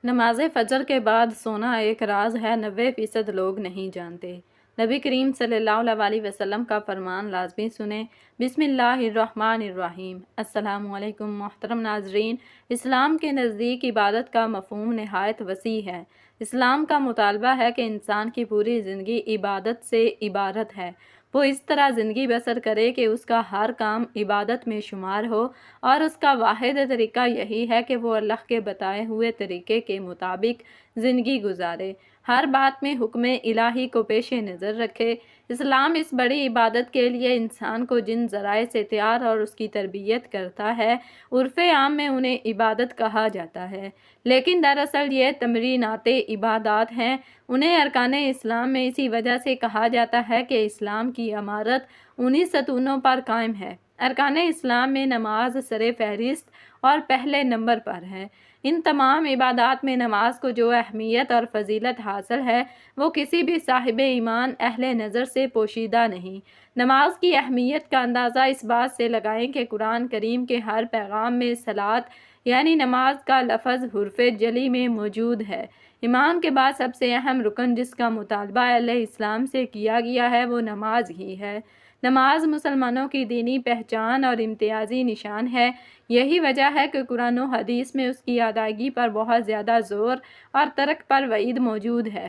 نماز فجر کے بعد سونا ایک راز ہے، 90% لوگ نہیں جانتے۔ نبی کریم صلی اللہ علیہ وسلم کا فرمان لازمی سنیں۔ بسم اللہ الرحمن الرحیم۔ السلام علیکم محترم ناظرین۔ اسلام کے نزدیک عبادت کا مفہوم نہایت وسیع ہے۔ اسلام کا مطالبہ ہے کہ انسان کی پوری زندگی عبادت سے عبارت ہے۔ وہ اس طرح زندگی بسر کرے کہ اس کا ہر کام عبادت میں شمار ہو، اور اس کا واحد طریقہ یہی ہے کہ وہ اللہ کے بتائے ہوئے طریقے کے مطابق زندگی گزارے، ہر بات میں حکم الہی کو پیش نظر رکھے۔ اسلام اس بڑی عبادت کے لیے انسان کو جن ذرائع سے تیار اور اس کی تربیت کرتا ہے، عرف عام میں انہیں عبادت کہا جاتا ہے، لیکن دراصل یہ تمرینات عبادات ہیں۔ انہیں ارکان اسلام میں اسی وجہ سے کہا جاتا ہے کہ اسلام کی عمارت انہی ستونوں پر قائم ہے۔ ارکان اسلام میں نماز سر فہرست اور پہلے نمبر پر ہے۔ ان تمام عبادات میں نماز کو جو اہمیت اور فضیلت حاصل ہے، وہ کسی بھی صاحب ایمان اہل نظر سے پوشیدہ نہیں۔ نماز کی اہمیت کا اندازہ اس بات سے لگائیں کہ قرآن کریم کے ہر پیغام میں صلاۃ یعنی نماز کا لفظ حرف جلی میں موجود ہے۔ ایمان کے بعد سب سے اہم رکن جس کا مطالبہ اہل اسلام سے کیا گیا ہے، وہ نماز ہی ہے۔ نماز مسلمانوں کی دینی پہچان اور امتیازی نشان ہے۔ یہی وجہ ہے کہ قرآن و حدیث میں اس کی ادائیگی پر بہت زیادہ زور اور ترک پر وعید موجود ہے۔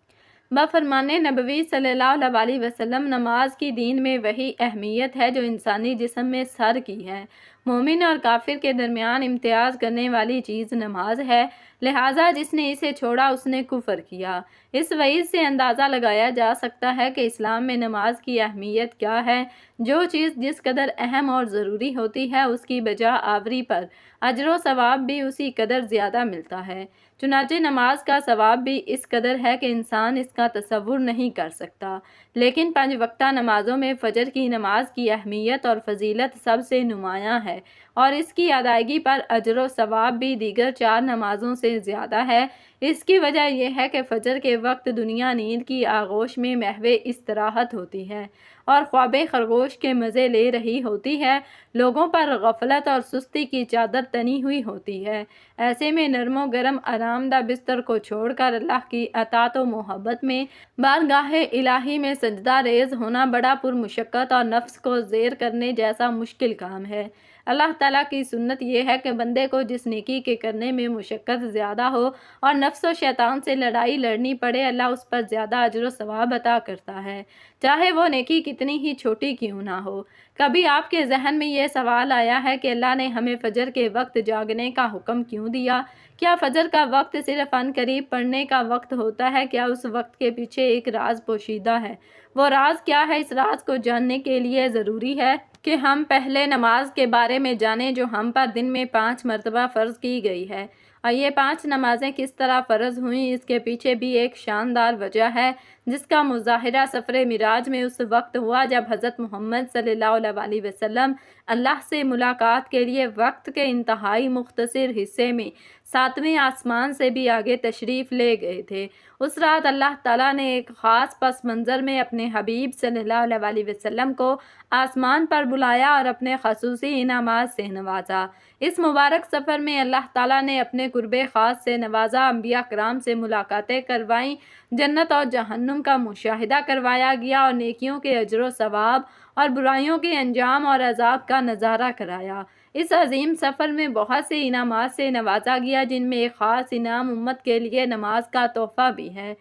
بفرمان نبوی صلی اللہ علیہ وسلم، نماز کی دین میں وہی اہمیت ہے جو انسانی جسم میں سر کی ہے۔ مومن اور کافر کے درمیان امتیاز کرنے والی چیز نماز ہے، لہٰذا جس نے اسے چھوڑا اس نے کفر کیا۔ اس وعید سے اندازہ لگایا جا سکتا ہے کہ اسلام میں نماز کی اہمیت کیا ہے۔ جو چیز جس قدر اہم اور ضروری ہوتی ہے، اس کی بجا آوری پر اجر و ثواب بھی اسی قدر زیادہ ملتا ہے۔ چنانچہ نماز کا ثواب بھی اس قدر ہے کہ انسان اس کا تصور نہیں کر سکتا۔ لیکن 5 وقتہ نمازوں میں فجر کی نماز کی اہمیت اور فضیلت سب سے نمایاں ہے، اور اس کی ادائیگی پر اجر و ثواب بھی دیگر 4 نمازوں سے زیادہ ہے۔ اس کی وجہ یہ ہے کہ فجر کے وقت دنیا نیند کی آغوش میں محو استراحت ہوتی ہے اور خواب خرگوش کے مزے لے رہی ہوتی ہے۔ لوگوں پر غفلت اور سستی کی چادر تنی ہوئی ہوتی ہے۔ ایسے میں نرم و گرم آرام دہ بستر کو چھوڑ کر اللہ کی اطاعت و محبت میں بارگاہ الہی میں سجدہ ریز ہونا بڑا پرمشقت اور نفس کو زیر کرنے جیسا مشکل کام ہے۔ اللہ تعالیٰ کی سنت یہ ہے کہ بندے کو جس نیکی کے کرنے میں مشقت زیادہ ہو اور نفس و شیطان سے لڑائی لڑنی پڑے، اللہ اس پر زیادہ اجر و ثواب عطا کرتا ہے، چاہے وہ نیکی کتنی ہی چھوٹی کیوں نہ ہو۔ کبھی آپ کے ذہن میں یہ سوال آیا ہے کہ اللہ نے ہمیں فجر کے وقت جاگنے کا حکم کیوں دیا؟ کیا فجر کا وقت صرف عنقریب پڑھنے کا وقت ہوتا ہے؟ کیا اس وقت کے پیچھے ایک راز پوشیدہ ہے؟ وہ راز کیا ہے؟ اس راز کو جاننے کے لیے ضروری ہے کہ ہم پہلے نماز کے بارے میں جانیں جو ہم پر دن میں 5 مرتبہ فرض کی گئی ہے۔ اور یہ 5 نمازیں کس طرح فرض ہوئیں، اس کے پیچھے بھی ایک شاندار وجہ ہے جس کا مظاہرہ سفر معراج میں اس وقت ہوا جب حضرت محمد صلی اللہ علیہ وسلم اللہ سے ملاقات کے لیے وقت کے انتہائی مختصر حصے میں 7ویں آسمان سے بھی آگے تشریف لے گئے تھے۔ اس رات اللہ تعالیٰ نے ایک خاص پس منظر میں اپنے حبیب صلی اللہ علیہ وسلم کو آسمان پر بلایا اور اپنے خصوصی انعامات سے نوازا۔ اس مبارک سفر میں اللہ تعالیٰ نے اپنے قرب خاص سے نوازا، انبیاء کرام سے ملاقاتیں کروائیں، جنت اور جہنم کا مشاہدہ کروایا گیا اور نیکیوں کے اجر و ثواب اور برائیوں کے انجام اور عذاب کا نظارہ کرایا۔ اس عظیم سفر میں بہت سے انعامات سے نوازا گیا، جن میں ایک خاص انعام امت کے لیے نماز کا تحفہ بھی ہے۔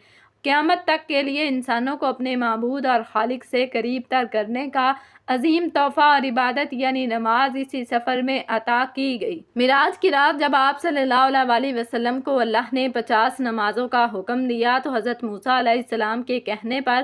قیامت تک کے لیے انسانوں کو اپنے معبود اور خالق سے قریب تر کرنے کا عظیم تحفہ اور عبادت یعنی نماز اسی سفر میں عطا کی گئی۔ معراج کی رات جب آپ صلی اللہ علیہ وسلم کو اللہ نے 50 نمازوں کا حکم دیا تو حضرت موسیٰ علیہ السلام کے کہنے پر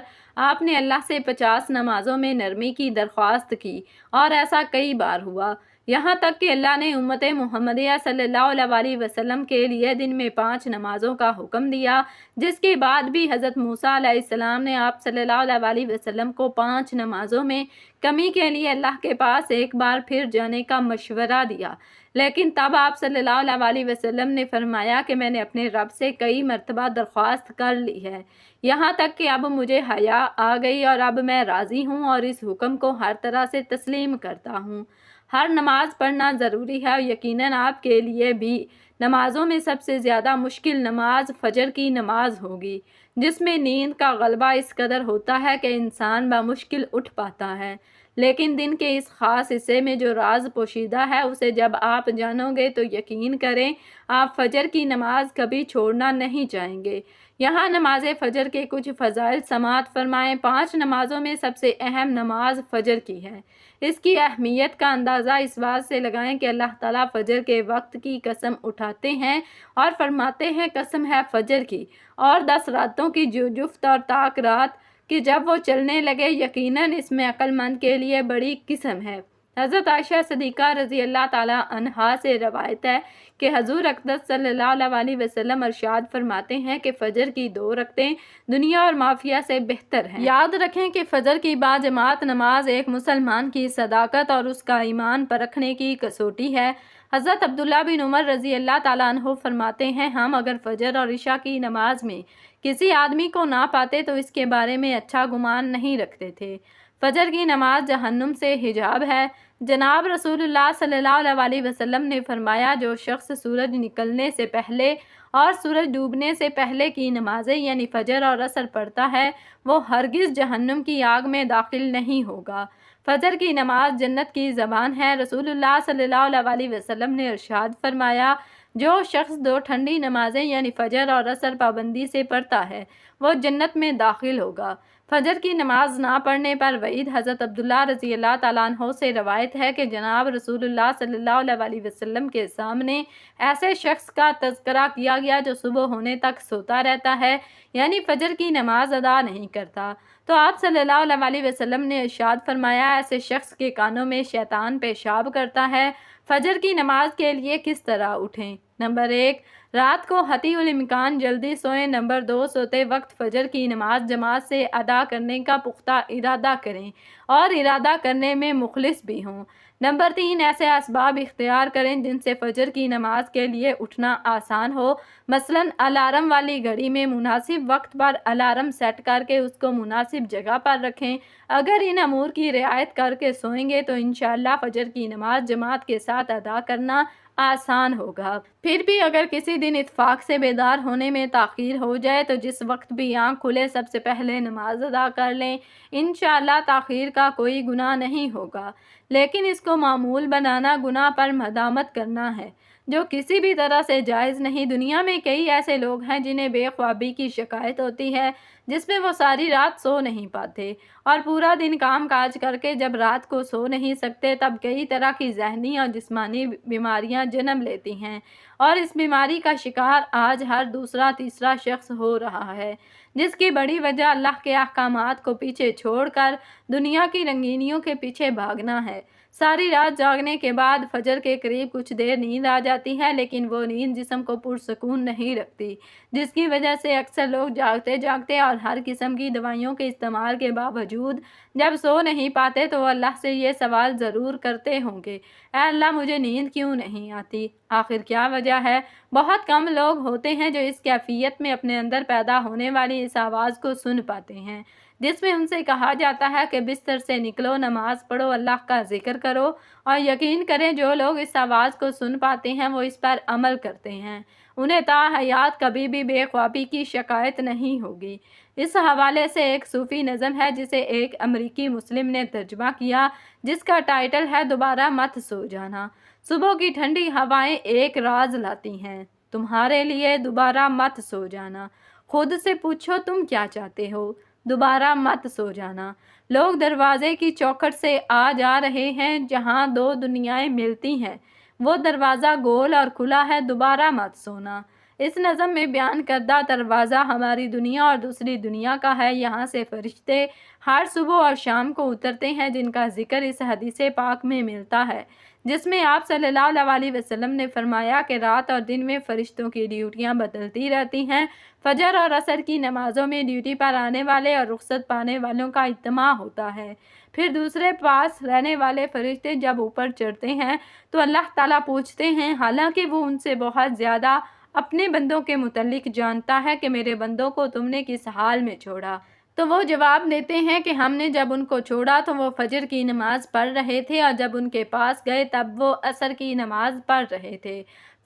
آپ نے اللہ سے 50 نمازوں میں نرمی کی درخواست کی، اور ایسا کئی بار ہوا، یہاں تک کہ اللہ نے امت محمدیہ صلی اللہ علیہ وسلم کے لیے دن میں 5 نمازوں کا حکم دیا، جس کے بعد بھی حضرت موسیٰ علیہ السلام نے آپ صلی اللہ علیہ وسلم کو 5 نمازوں میں کمی کے لیے اللہ کے پاس ایک بار پھر جانے کا مشورہ دیا، لیکن تب آپ صلی اللہ علیہ وسلم نے فرمایا کہ میں نے اپنے رب سے کئی مرتبہ درخواست کر لی ہے، یہاں تک کہ اب مجھے حیا آ گئی اور اب میں راضی ہوں اور اس حکم کو ہر طرح سے تسلیم کرتا ہوں۔ ہر نماز پڑھنا ضروری ہے اور یقیناً آپ کے لیے بھی، نمازوں میں سب سے زیادہ مشکل نماز فجر کی نماز ہوگی، جس میں نیند کا غلبہ اس قدر ہوتا ہے کہ انسان بمشکل اٹھ پاتا ہے۔ لیکن دن کے اس خاص حصے میں جو راز پوشیدہ ہے اسے جب آپ جانو گے تو یقین کریں آپ فجر کی نماز کبھی چھوڑنا نہیں چاہیں گے۔ یہاں نماز فجر کے کچھ فضائل سماعت فرمائیں۔ 5 نمازوں میں سب سے اہم نماز فجر کی ہے۔ اس کی اہمیت کا اندازہ اس بات سے لگائیں کہ اللہ تعالیٰ فجر کے وقت کی قسم اٹھاتے ہیں اور فرماتے ہیں قسم ہے فجر کی اور 10 راتوں کی جو جفت اور طاق رات کہ جب وہ چلنے لگے یقیناً اس میں عقل مند کے لیے بڑی قسم ہے۔ حضرت عائشہ صدیقہ رضی اللہ تعالیٰ عنہا سے روایت ہے کہ حضور اقدس صلی اللہ علیہ وسلم ارشاد فرماتے ہیں کہ فجر کی 2 رکعتیں دنیا اور مافیہ سے بہتر ہیں۔ یاد رکھیں کہ فجر کی باجماعت نماز ایک مسلمان کی صداقت اور اس کا ایمان پرکھنے کی کسوٹی ہے۔ حضرت عبداللہ بن عمر رضی اللہ تعالیٰ عنہ فرماتے ہیں ہم اگر فجر اور عشاء کی نماز میں کسی آدمی کو نہ پاتے تو اس کے بارے میں اچھا گمان نہیں رکھتے تھے۔ فجر کی نماز جہنم سے حجاب ہے۔ جناب رسول اللہ صلی اللہ علیہ وسلم نے فرمایا جو شخص سورج نکلنے سے پہلے اور سورج ڈوبنے سے پہلے کی نمازیں یعنی فجر اور عصر پڑھتا ہے وہ ہرگز جہنم کی آگ میں داخل نہیں ہوگا۔ فجر کی نماز جنت کی زبان ہے۔ رسول اللہ صلی اللہ علیہ وسلم نے ارشاد فرمایا جو شخص 2 ٹھنڈی نمازیں یعنی فجر اور عصر پابندی سے پڑھتا ہے وہ جنت میں داخل ہوگا۔ فجر کی نماز نہ پڑھنے پر وعید حضرت عبداللہ رضی اللہ تعالیٰ عنہ سے روایت ہے کہ جناب رسول اللہ صلی اللہ علیہ وسلم کے سامنے ایسے شخص کا تذکرہ کیا گیا جو صبح ہونے تک سوتا رہتا ہے یعنی فجر کی نماز ادا نہیں کرتا، تو آپ صلی اللہ علیہ وسلم نے ارشاد فرمایا ایسے شخص کے کانوں میں شیطان پیشاب کرتا ہے۔ فجر کی نماز کے لیے کس طرح اٹھیں؟ نمبر 1 رات کو حتی الامکان جلدی سوئیں۔ نمبر 2 سوتے وقت فجر کی نماز جماعت سے ادا کرنے کا پختہ ارادہ کریں اور ارادہ کرنے میں مخلص بھی ہوں۔ نمبر 3 ایسے اسباب اختیار کریں جن سے فجر کی نماز کے لیے اٹھنا آسان ہو، مثلاً الارم والی گھڑی میں مناسب وقت پر الارم سیٹ کر کے اس کو مناسب جگہ پر رکھیں۔ اگر ان امور کی رعایت کر کے سوئیں گے تو انشاءاللہ فجر کی نماز جماعت کے ساتھ ادا کرنا آسان ہوگا۔ پھر بھی اگر کسی دن اتفاق سے بیدار ہونے میں تاخیر ہو جائے تو جس وقت بھی آنکھ کھلے سب سے پہلے نماز ادا کر لیں، انشاءاللہ تاخیر کا کوئی گناہ نہیں ہوگا، لیکن اس کو معمول بنانا گناہ پر مدامت کرنا ہے جو کسی بھی طرح سے جائز نہیں۔ دنیا میں کئی ایسے لوگ ہیں جنہیں بے خوابی کی شکایت ہوتی ہے جس میں وہ ساری رات سو نہیں پاتے اور پورا دن کام کاج کر کے جب رات کو سو نہیں سکتے تب کئی طرح کی ذہنی اور جسمانی بیماریاں جنم لیتی ہیں اور اس بیماری کا شکار آج ہر دوسرا تیسرا شخص ہو رہا ہے، جس کی بڑی وجہ اللہ کے احکامات کو پیچھے چھوڑ کر دنیا کی رنگینیوں کے پیچھے بھاگنا ہے۔ ساری رات جاگنے کے بعد فجر کے قریب کچھ دیر نیند آ جاتی ہے لیکن وہ نیند جسم کو پرسکون نہیں رکھتی، جس کی وجہ سے اکثر لوگ جاگتے جاگتے اور ہر قسم کی دوائیوں کے استعمال کے باوجود جب سو نہیں پاتے تو وہ اللہ سے یہ سوال ضرور کرتے ہوں گے اے اللہ مجھے نیند کیوں نہیں آتی؟ آخر کیا وجہ ہے؟ بہت کم لوگ ہوتے ہیں جو اس کیفیت میں اپنے اندر پیدا ہونے والی اس آواز کو سن پاتے ہیں جس میں ان سے کہا جاتا ہے کہ بستر سے نکلو، نماز پڑھو، اللہ کا ذکر کرو، اور یقین کریں جو لوگ اس آواز کو سن پاتے ہیں وہ اس پر عمل کرتے ہیں، انہیں تا حیات کبھی بھی بے خوابی کی شکایت نہیں ہوگی۔ اس حوالے سے ایک صوفی نظم ہے جسے ایک امریکی مسلم نے ترجمہ کیا جس کا ٹائٹل ہے دوبارہ مت سو جانا۔ صبح کی ٹھنڈی ہوائیں ایک راز لاتی ہیں تمہارے لیے، دوبارہ مت سو جانا۔ خود سے پوچھو تم کیا چاہتے ہو، دوبارہ مت سو جانا۔ لوگ دروازے کی چوکھٹ سے آ جا رہے ہیں جہاں 2 دنیایں ملتی ہیں، وہ دروازہ گول اور کھلا ہے، دوبارہ مت سونا۔ اس نظم میں بیان کردہ دروازہ ہماری دنیا اور دوسری دنیا کا ہے، یہاں سے فرشتے ہر صبح اور شام کو اترتے ہیں جن کا ذکر اس حدیث پاک میں ملتا ہے جس میں آپ صلی اللہ علیہ وسلم نے فرمایا کہ رات اور دن میں فرشتوں کی ڈیوٹیاں بدلتی رہتی ہیں۔ فجر اور عصر کی نمازوں میں ڈیوٹی پر آنے والے اور رخصت پانے والوں کا اجتماع ہوتا ہے، پھر دوسرے پاس رہنے والے فرشتے جب اوپر چڑھتے ہیں تو اللہ تعالیٰ پوچھتے ہیں، حالانکہ وہ ان سے بہت زیادہ اپنے بندوں کے متعلق جانتا ہے کہ میرے بندوں کو تم نے کس حال میں چھوڑا؟ تو وہ جواب دیتے ہیں کہ ہم نے جب ان کو چھوڑا تو وہ فجر کی نماز پڑھ رہے تھے اور جب ان کے پاس گئے تب وہ عصر کی نماز پڑھ رہے تھے۔